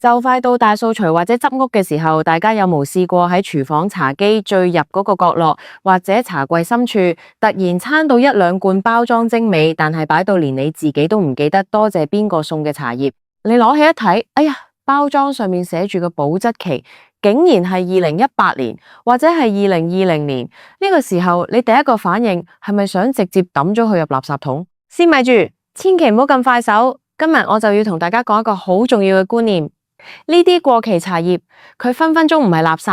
就快到大掃除或者執屋嘅時候，大家有冇試過喺廚房茶几最入嗰個角落，或者茶櫃深處，突然餐到一兩罐包裝精美，但係擺到連你自己都唔記得多謝邊個送嘅茶葉。你攞起一睇，哎呀，包裝上面寫住嘅保質期竟然係2018年或者係2020年。呢個時候你第一個反應係咪想直接抌咗佢入垃圾桶？先咪住，千祈唔好咁快手。今日我就要同大家講一個好重要嘅觀念。呢啲過期茶葉，佢分分鐘唔係垃圾，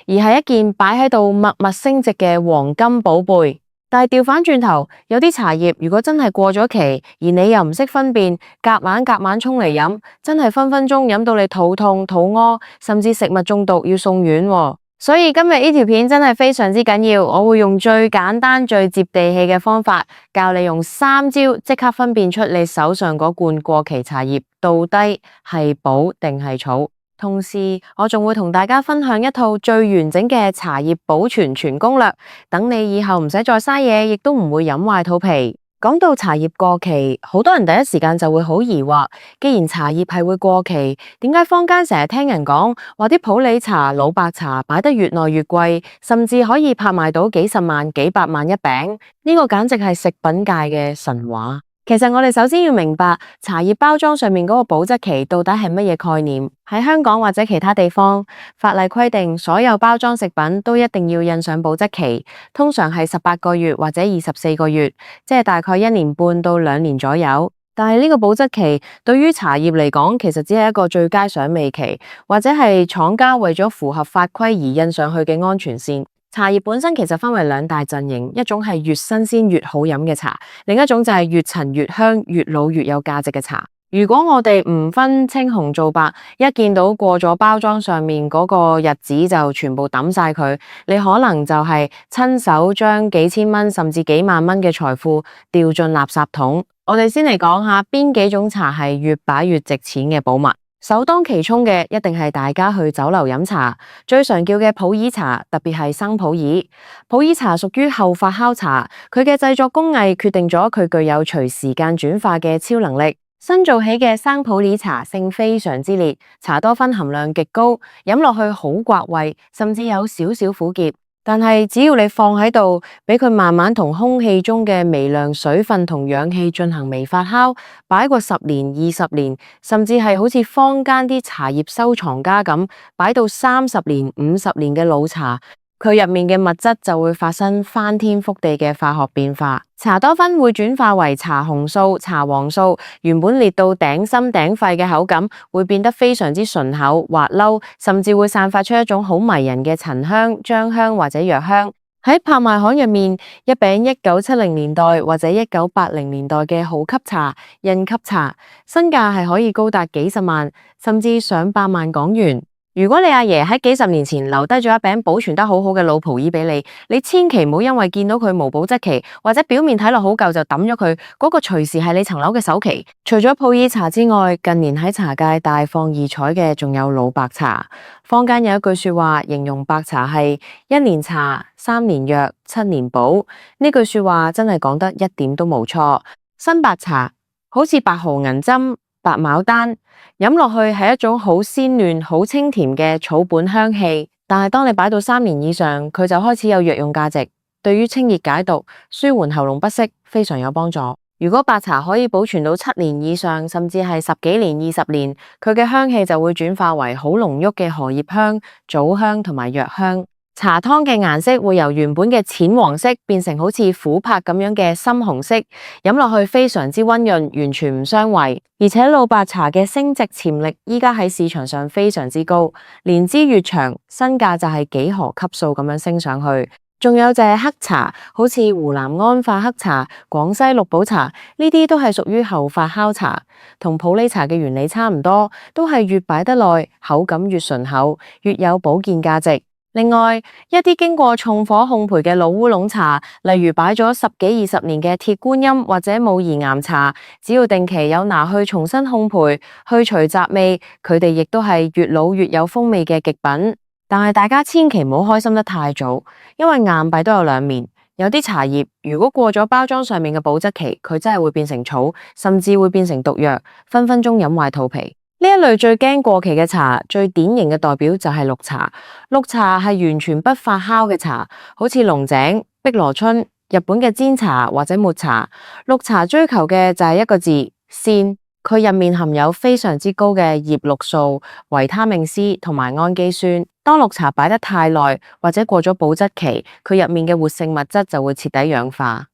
而係一件擺喺度默默升值嘅黃金寶貝。但係調返轉頭，有啲茶葉如果真係過咗期，而你又唔識分辨，夾硬沖嚟飲，真係分分鐘飲到你肚痛、肚屙，甚至食物中毒要送院喎。所以今日呢條片真係非常之緊要，我會用最簡單、最接地氣嘅方法，教你用3招即刻分辨出你手上嗰罐過期茶葉到底係寶定係草。同時，我仲會同大家分享一套最完整嘅茶葉保存全攻略，等你以後唔使再嘥嘢，亦都唔會飲壞肚皮。講到茶葉過期，好多人第一時間就會好疑惑，既然茶葉係會過期，點解坊間成日聽人講話啲普洱茶、老白茶擺得越耐越貴，甚至可以拍賣到幾十萬、幾百萬一餅？呢個簡直係食品界嘅神話。其實我哋首先要明白茶葉包裝上面嗰個保質期到底係乜嘢概念。喺香港或者其他地方，法例規定所有包裝食品都一定要印上保質期，通常係18個月或者24個月，即係大概1年半到2年左右。但係呢個保質期對於茶葉嚟講，其實只係一個最佳賞味期，或者係廠家為咗符合法規而印上去嘅安全線。茶葉本身其實分為2大陣營，一種係越新鮮越好飲嘅茶，另一種就係越陳越香、越老越有價值嘅茶。如果我哋唔分青紅皂白，一見到過咗包裝上面嗰個日子就全部抌晒佢，你可能就係親手將幾千蚊甚至幾萬蚊嘅財富掉進垃圾桶。我哋先嚟講下邊幾種茶係越擺越值錢嘅寶物。首當其衝嘅一定係大家去酒樓飲茶最常叫嘅普洱茶，特別係生普洱。普洱茶屬於後發酵茶，佢嘅製作工藝決定咗佢具有隨時間轉化嘅超能力。新做起嘅生普洱茶性非常之烈，茶多酚含量極高，飲落去好刮胃，甚至有少少苦澀。但係只要你放喺度，俾佢慢慢同空氣中嘅微量水分同氧氣進行微發酵，擺個10年、20年，甚至係好似坊間啲茶葉收藏家咁，擺到30年、50年嘅老茶，佢入面嘅物質就會發生翻天覆地嘅化學變化。茶多酚會轉化為茶紅素、茶黃素，原本烈到頂心頂肺嘅口感會變得非常之順口、滑溜，甚至會散發出一種好迷人嘅陳香、漿香或者藥香。喺拍賣行入面，一餅1970年代或者1980年代嘅好級茶、印級茶，身價係可以高達幾十萬，甚至上百萬港元。如果你阿爺喺幾十年前留低咗一餅保存得好好嘅老普洱俾你，你千祈唔好因為見到佢無保質期或者表面睇落好舊就抌咗佢，嗰個隨時係你層樓嘅首期。除咗普洱茶之外，近年喺茶界大放異彩嘅仲有老白茶。坊間有一句說話形容白茶係1年茶、3年藥、7年寶，呢句說話真係講得一點都冇錯。新白茶好似白毫銀針、白牡丹，飲落去係一種好鮮嫩、好清甜嘅草本香氣，但係當你擺到3年以上，佢就開始有藥用價值，對於清熱解毒、舒緩喉嚨不適非常有幫助。如果白茶可以保存到7年以上，甚至係10幾年、20年，佢嘅香氣就會轉化為好濃郁嘅荷葉香、棗香同埋藥香。茶湯嘅顏色會由原本嘅淺黃色變成好似琥珀咁樣嘅深紅色，飲落去非常之溫潤，完全唔傷胃。而且老白茶嘅升值潛力依家喺市場上非常之高，年資越長，身價就係幾何級數咁樣升上去。仲有就係黑茶，好似湖南安化黑茶、廣西綠寶茶，呢啲都係屬於後發酵茶，同普洱茶嘅原理差唔多，都係越擺得耐，口感越順口，越有保健價值。另外，一啲經過重火烘焙嘅老烏龍茶，例如擺咗10幾20年嘅鐵觀音或者武夷岩茶，只要定期有拿去重新烘焙，去除雜味，佢哋亦都係越老越有風味嘅極品。但係大家千祈唔好開心得太早，因為硬幣都有2面。有啲茶葉如果過咗包裝上面嘅保質期，佢真係會變成草，甚至會變成毒藥，分分鐘飲壞肚皮。呢一類最驚過期嘅茶，最典型嘅代表就係綠茶。綠茶係完全不發酵嘅茶，好似龍井、碧螺春、日本嘅煎茶或者抹茶。綠茶追求嘅就係一個字：鮮。佢入面含有非常之高嘅葉綠素、維他命 C 同埋氨基酸。當綠茶擺得太耐或者過咗保質期，佢入面嘅活性物質就會徹底氧化。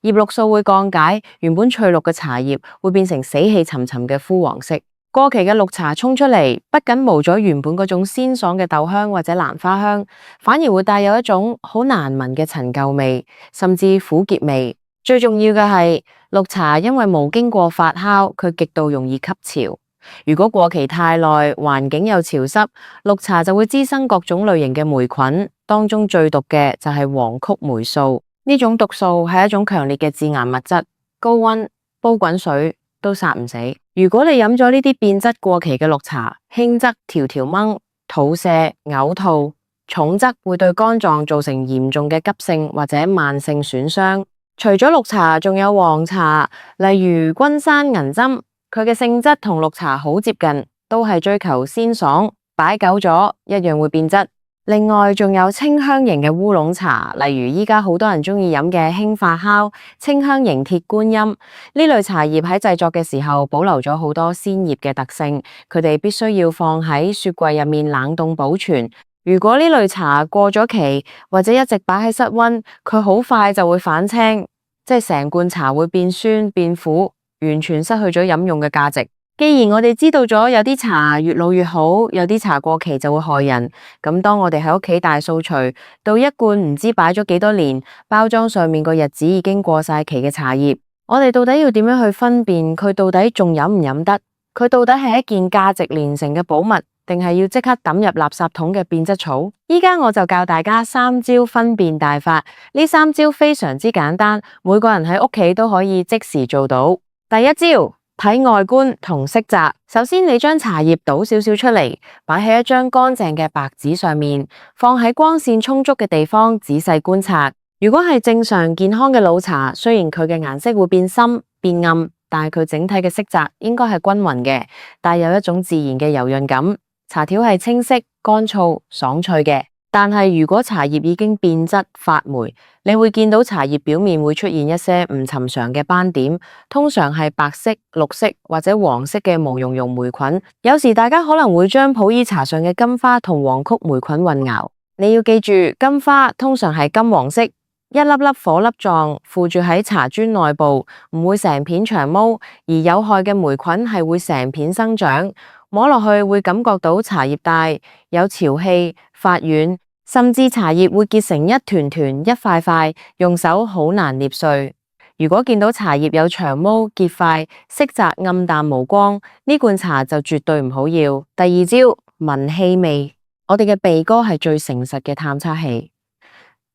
葉綠素會降解，原本翠綠嘅茶葉會變成死氣沉沉嘅枯黃色。過期嘅綠茶沖出嚟，不僅冇咗原本嗰種鮮爽嘅豆香或者蘭花香，反而會帶有一種好難聞嘅陳舊味，甚至苦澀味。最重要嘅係，綠茶因為冇經過發酵，佢極度容易吸潮。如果過期太耐，環境又潮濕，綠茶就會滋生各種類型嘅霉菌，當中最毒嘅就係黃曲霉素。呢種毒素係一種強烈嘅致癌物質，高溫煲滾水都殺唔死。如果你飲咗呢啲變質過期嘅綠茶，輕則條條掹、肚瀉、嘔吐，重則會對肝臟造成嚴重嘅急性或者慢性損傷。除咗綠茶，仲有黃茶，例如君山銀針，佢嘅性質同綠茶好接近，都係追求鮮爽，擺久咗一樣會變質。另外仲有清香型嘅烏龍茶，例如依家好多人鍾意飲嘅輕發酵、清香型鐵觀音，呢類茶葉喺製作嘅時候保留咗好多鮮葉嘅特性，佢哋必須要放喺雪櫃入面冷凍保存。如果呢類茶過咗期或者一直擺喺室溫，佢好快就會反青，即係成罐茶會變酸變苦，完全失去咗飲用嘅價值。既然我哋知道咗有啲茶越老越好，有啲茶過期就會害人，咁當我哋喺屋企大掃除到一罐唔知擺咗幾多年，包裝上面個日子已經過晒期嘅茶葉，我哋到底要點樣去分辨佢到底仲飲唔飲得？佢到底係一件價值連城嘅寶物，定係要即刻抌入垃圾桶嘅變質草？依家我就教大家3招分辨大法，呢3招非常之簡單，每個人喺屋企都可以即時做到。第一招，睇外觀同色澤。首先，你將茶葉倒少少出嚟，擺喺一張乾淨嘅白紙上面，放喺光線充足嘅地方，仔細觀察。如果係正常健康嘅老茶，雖然佢嘅顏色會變深變暗，但係佢整體嘅色澤應該係均勻嘅，帶有一種自然嘅柔潤感。茶條係清晰、乾燥、爽脆嘅。但係如果茶葉已經變質發霉，你會見到茶葉表面會出現一些唔尋常嘅斑點，通常係白色、綠色或者黃色嘅毛茸茸霉菌。有時大家可能會將普洱茶上嘅金花同黃曲霉菌混淆。你要記住，金花通常係金黃色，一粒粒顆粒狀附住喺茶磚內部，唔會成片長毛，而有害嘅霉菌係會成片生長。摸落去會感覺到茶葉大，有潮氣、發軟，甚至茶葉會結成一團團、一塊塊，用手好難捏碎。如果見到茶葉有長毛、結塊、色澤暗淡無光，呢罐茶就絕對唔好要。第二招，聞氣味。我哋嘅鼻哥係最誠實嘅探測器。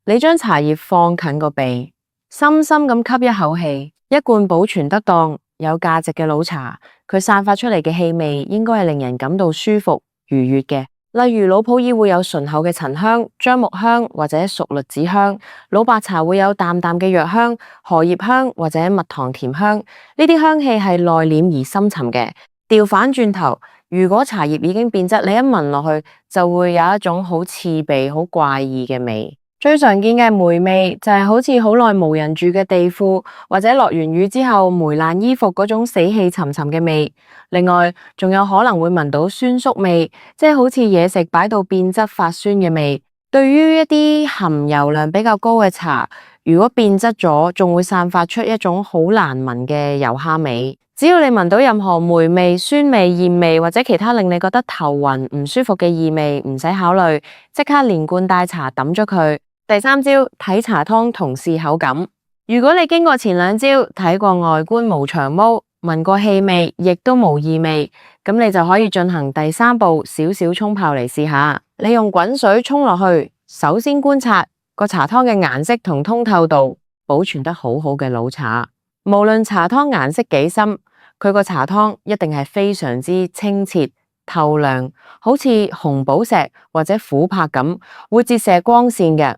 你將茶葉放近個鼻，深深咁吸一口氣，一罐保存得當、有價值嘅老茶，佢散發出嚟嘅氣味應該係令人感到舒服、愉悅嘅。例如老普洱會有醇厚嘅陳香、樟木香或者熟栗子香，老白茶會有淡淡嘅藥香、荷葉香或者蜜糖甜香。呢啲香氣係內斂而深沉嘅。調返轉頭，如果茶葉已經變質，你一聞落去就會有一種好刺鼻、好怪異嘅味。最常見嘅霉味就係好似好耐無人住嘅地庫，或者落完雨之後霉爛衣服嗰種死氣沉沉嘅味。另外，仲有可能會聞到酸餿味，即係好似嘢食擺到變質發酸嘅味。對於一啲含油量比較高嘅茶，如果變質咗，仲會散發出一種好難聞嘅油蝦味。只要你聞到任何霉味、酸味、艷味或者其他令你覺得頭暈唔舒服嘅異味，唔使考慮，即刻連罐帶茶抌咗佢。第三招，睇茶湯同試口感。如果你經過前2招，睇過外觀無長毛，聞過氣味，亦都無異味，咁你就可以進行第3步，少少沖泡嚟試下。你用滾水沖落去，首先觀察個茶湯嘅顏色同通透度，保存得好好嘅老茶。無論茶湯顏色幾深，佢個茶湯一定係非常之清澈透亮，好似紅寶石或者琥珀咁，會折射光線嘅。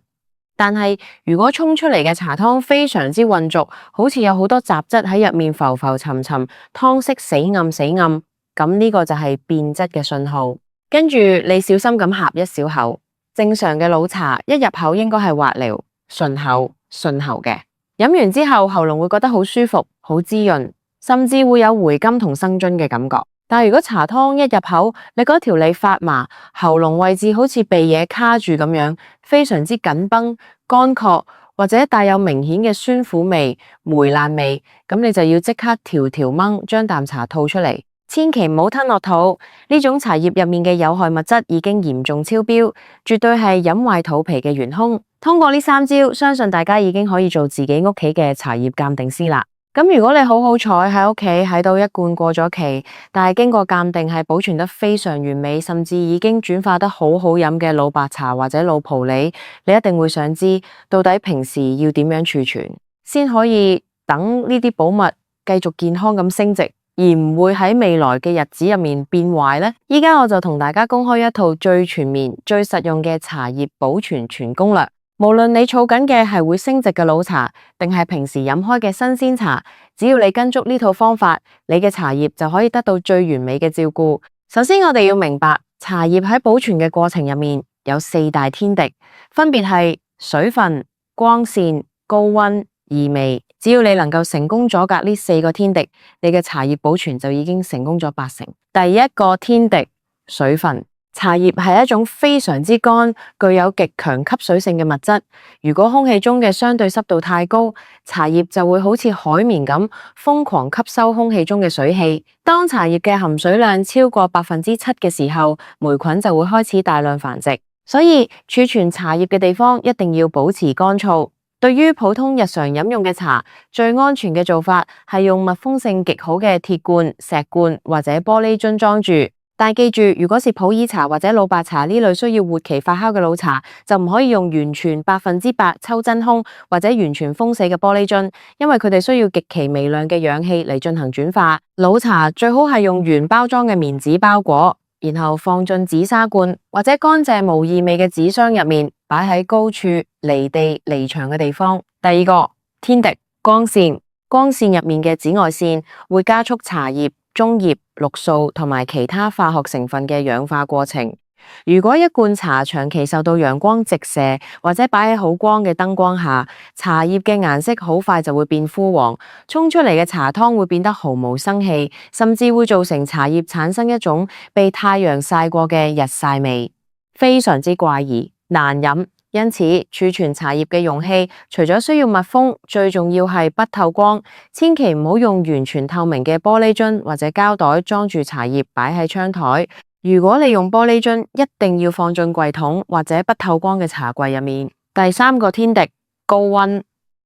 但係如果沖出嚟嘅茶湯非常之渾濁，好似有好多雜質喺入面浮浮沉沉，湯色死暗死暗，咁呢個就係變質嘅信號。跟住你小心咁呷一小口，正常嘅老茶一入口應該係滑溜、順口、順喉嘅。飲完之後喉嚨會覺得好舒服、好滋潤，甚至會有回甘同生津嘅感覺。但如果茶湯一入口，你覺得條脷發麻，喉嚨位置好似被嘢卡住咁樣，非常之緊繃、乾涸，或者帶有明顯嘅酸苦味、霉爛味，咁你就要即刻條條掹，將啖茶吐出嚟，千祈唔好吞落肚。呢種茶葉入面嘅有害物質已經嚴重超標，絕對係飲壞肚皮嘅元兇。通過呢3招，相信大家已經可以做自己屋企嘅茶葉鑑定師啦。咁如果你好好彩喺屋企喺到一罐過咗期，但係經過鑑定係保存得非常完美，甚至已經轉化得好好飲嘅老白茶或者老普洱，你一定會想知到底平時要點樣儲存，先可以等呢啲寶物繼續健康咁升值，而唔會喺未來嘅日子入面變壞呢？依家我就同大家公開一套最全面、最實用嘅茶葉保存全攻略。無論你儲緊嘅係會升值嘅老茶，定係平時飲開嘅新鮮茶，只要你跟足呢套方法，你嘅茶葉就可以得到最完美嘅照顧。首先，我哋要明白茶葉喺保存嘅過程入面有4大天敵，分別係水分、光線、高溫、異味。只要你能夠成功阻隔呢4個天敵，你嘅茶葉保存就已經成功咗80%。第一個天敵，水分。茶葉係一種非常之乾、具有極強吸水性嘅物質。如果空氣中嘅相對濕度太高，茶葉就會好似海綿咁瘋狂吸收空氣中嘅水氣。當茶葉嘅含水量超過7%嘅時候，霉菌就會開始大量繁殖。所以儲存茶葉嘅地方一定要保持乾燥。對於普通日常飲用嘅茶，最安全嘅做法係用密封性極好嘅鐵罐、石罐或者玻璃樽裝住。但記住，如果是普洱茶或者老白茶呢類需要活期發酵嘅老茶，就唔可以用完全100%抽真空或者完全封死嘅玻璃樽，因為佢哋需要極其微量嘅氧氣嚟進行轉化。老茶最好係用原包裝嘅棉紙包裹，然後放進紫砂罐或者乾淨無異味嘅紙箱入面，擺喺高處、離地、離牆嘅地方。第二個天敵，光線。光線入面嘅紫外線會加速茶葉、中葉、綠素同埋其他化學成分嘅氧化過程。如果一罐茶長期受到陽光直射，或者擺喺好光嘅燈光下，茶葉嘅顏色好快就會變枯黃，沖出嚟嘅茶湯會變得毫無生氣，甚至會造成茶葉產生一種被太陽曬過嘅日曬味，非常之怪異，難飲。因此，儲存茶葉嘅容器除咗需要密封，最重要係不透光，千祈唔好用完全透明嘅玻璃樽或者膠袋裝住茶葉擺喺窗台。如果你用玻璃樽，一定要放進櫃桶或者不透光嘅茶櫃入面。第三個天敵，高溫。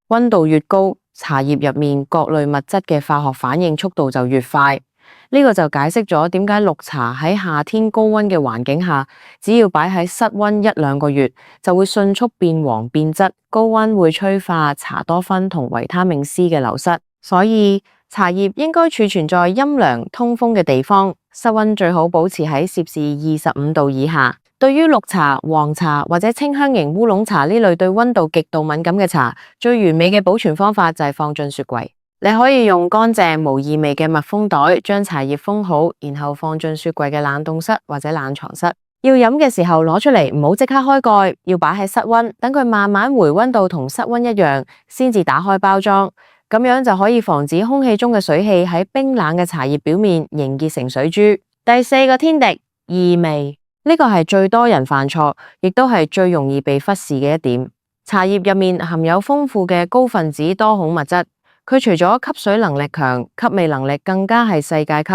溫度越高，茶葉入面各類物質嘅化學反應速度就越快。呢個就解釋咗點解綠茶喺夏天高溫嘅環境下，只要擺喺室溫1-2個月，就會迅速變黃變質。高溫會催化茶多酚同維他命 C 嘅流失，所以茶葉應該儲存在陰涼通風嘅地方，室溫最好保持喺攝氏25度以下。對於綠茶、黃茶或者清香型烏龍茶呢類對溫度極度敏感嘅茶，最完美嘅保存方法就係放進雪櫃。你可以用乾淨無異味嘅密封袋將茶葉封好，然後放進雪櫃嘅冷凍室或者冷藏室。要飲嘅時候攞出嚟，唔好即刻開蓋，要擺喺室溫，等佢慢慢回溫到同室溫一樣，先至打開包裝。咁樣就可以防止空氣中嘅水氣喺冰冷嘅茶葉表面凝結成水珠。第四個天敵，異味。呢個係最多人犯錯，亦都係最容易被忽視嘅一點。茶葉入面含有豐富嘅高分子多孔物質。佢除咗吸水能力強，吸味能力更加係世界級。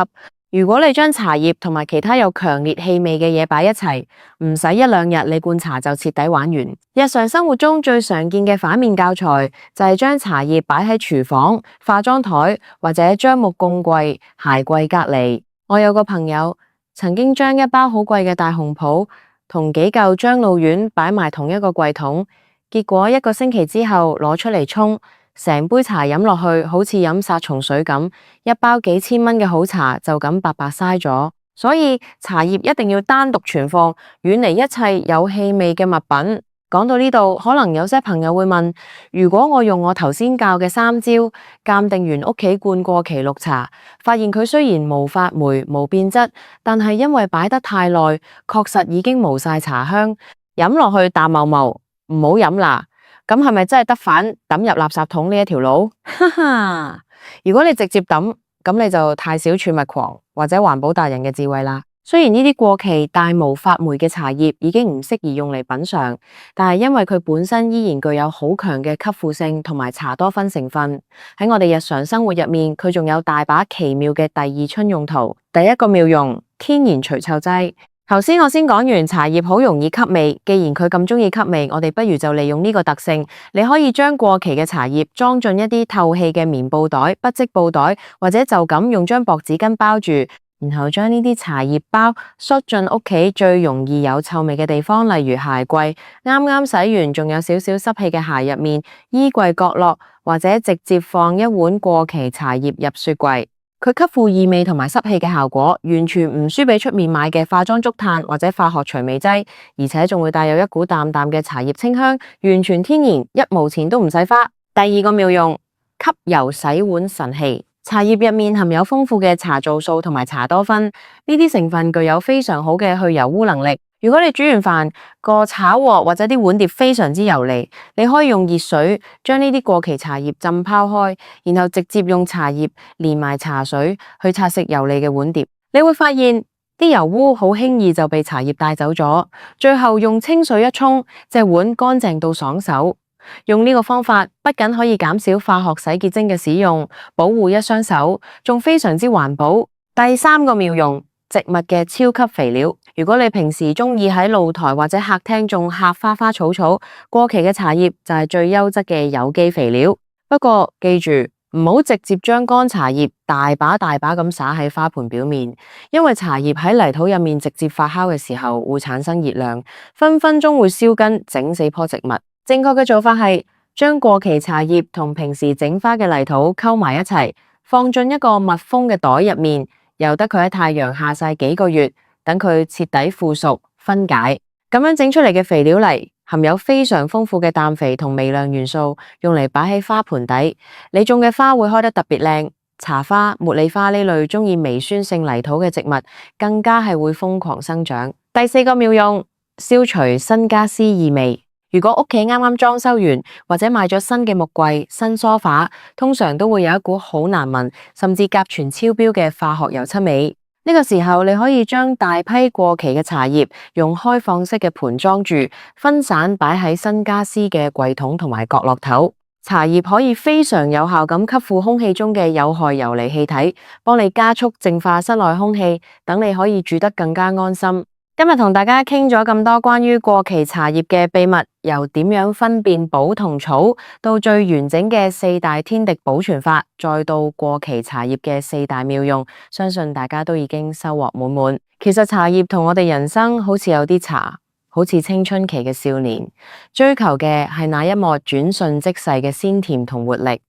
如果你將茶葉同埋其他有強烈氣味嘅嘢擺一齊，唔使1-2日，你罐茶就徹底玩完。日常生活中最常見嘅反面教材就係將茶葉擺喺廚房、化妝台或者樟木供櫃、鞋櫃隔籬。我有個朋友曾經將一包好貴嘅大紅袍同幾嚿樟腦丸擺埋同一個櫃桶，結果1個星期之後攞出嚟沖。成杯茶飲落去，好似飲殺蟲水咁，一包幾千蚊嘅好茶就咁白白嘥咗。所以茶葉一定要單獨存放，遠離一切有氣味嘅物品。講到呢度，可能有些朋友會問：如果我用我頭先教嘅3招鑑定完屋企罐過期綠茶，發現佢雖然無發霉、無變質，但係因為擺得太耐，確實已經冇晒茶香，飲落去淡茂茂，唔好飲啦。咁係咪真係得返抌入垃圾桶呢一條路？哈哈！如果你直接抌，咁你就太少儲物狂或者環保達人嘅智慧啦。雖然呢啲過期但無發霉嘅茶葉已經唔適宜用嚟品嘗，但係因為佢本身依然具有好強嘅吸附性同埋茶多酚成分，喺我哋日常生活入面，佢仲有大把奇妙嘅第二春用途。第一個妙用，天然除臭劑。頭先我先講完茶葉好容易吸味，既然佢咁鍾意吸味，我哋不如就利用呢個特性，你可以將過期嘅茶葉裝進一啲透氣嘅棉布袋、不織布袋，或者就咁用張薄紙巾包住。然後將呢啲茶葉包塞進屋企最容易有臭味嘅地方，例如鞋櫃，啱啱洗完仲有少少濕氣嘅鞋入面，衣櫃角落，或者直接放一碗過期茶葉入雪櫃。佢吸附異味同埋濕氣嘅效果，完全唔輸俾出面買嘅化妝竹炭或者化學除味劑，而且仲會帶有一股淡淡嘅茶葉清香，完全天然，一毛錢都唔使花。第二個妙用，吸油洗碗神器。茶葉入面含有豐富嘅茶皂素同埋茶多酚，呢啲成分具有非常好嘅去油污能力。如果你煮完飯個炒鑊或者啲碗碟非常之油膩，你可以用熱水將呢啲過期茶葉浸泡開，然後直接用茶葉連埋茶水去擦拭油膩嘅碗碟，你會發現啲油污好輕易就被茶葉帶走咗。最後用清水一沖，隻碗乾淨到爽手。用呢個方法不僅可以減少化學洗潔精嘅使用，保護一雙手，仲非常之環保。第三個妙用，植物嘅超級肥料。如果你平時中意喺露台或者客廳種客花花草草，過期嘅茶葉就係最優質嘅有機肥料。不過記住，唔好直接將乾茶葉大把咁灑喺花盆表面，因為茶葉喺泥土入面直接發酵嘅時候會產生熱量，分分鐘會燒根，整死棵植物。正確嘅做法係將過期茶葉同平時整花嘅泥土溝埋一齊，放進一個密封嘅袋入面，由得佢喺太陽下曬幾個月，等佢徹底腐熟分解。咁樣整出嚟嘅肥料泥含有非常豐富嘅氮肥同微量元素，用嚟擺喺花盆底，你種嘅花會開得特別靚。茶花、茉莉花呢類中意微酸性泥土嘅植物，更加係會瘋狂生長。第四個妙用，消除新家私異味。如果屋企啱啱裝修完，或者買咗新嘅木櫃、新梳化，通常都會有一股好難聞，甚至甲醛超標嘅化學油漆味。呢個時候，你可以將大批過期嘅茶葉用開放式嘅盤裝住，分散擺喺新家私嘅櫃桶同埋角落頭。茶葉可以非常有效咁吸附空氣中嘅有害游離氣體，幫你加速淨化室內空氣，等你可以住得更加安心。今日同大家傾咗咁多關於過期茶葉嘅秘密，由點樣分辨寶同草，到最完整嘅4大天敵保存法，再到過期茶葉嘅4大妙用，相信大家都已經收穫滿滿。其實茶葉同我哋人生好似有啲茶，好似青春期嘅少年，追求嘅係那一幕轉瞬即逝嘅鮮甜同活力，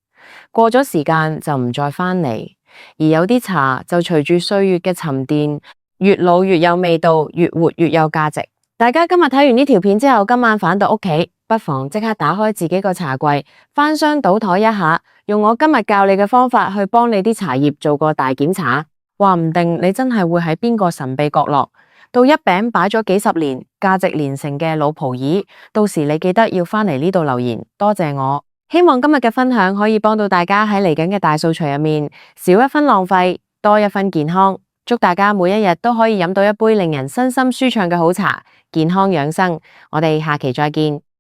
過咗時間就唔再返嚟。而有啲茶就隨住歲月嘅沉澱，越老越有味道，越活越有價值。大家今日睇完呢條片之後，今晚返到屋企，不妨即刻打開自己個茶櫃，翻箱倒台一下，用我今日教你嘅方法去幫你啲茶葉做個大檢查。話唔定你真係會喺邊個神秘角落到一餅擺咗幾十年、價值連城嘅老蒲耳。到時你記得要返嚟呢度留言，多謝我。希望今日嘅分享可以幫到大家喺嚟緊嘅大掃除入面少一分浪費，多一分健康。祝大家每一日都可以飲到一杯令人身心舒暢嘅好茶，健康養生。我哋下期再見。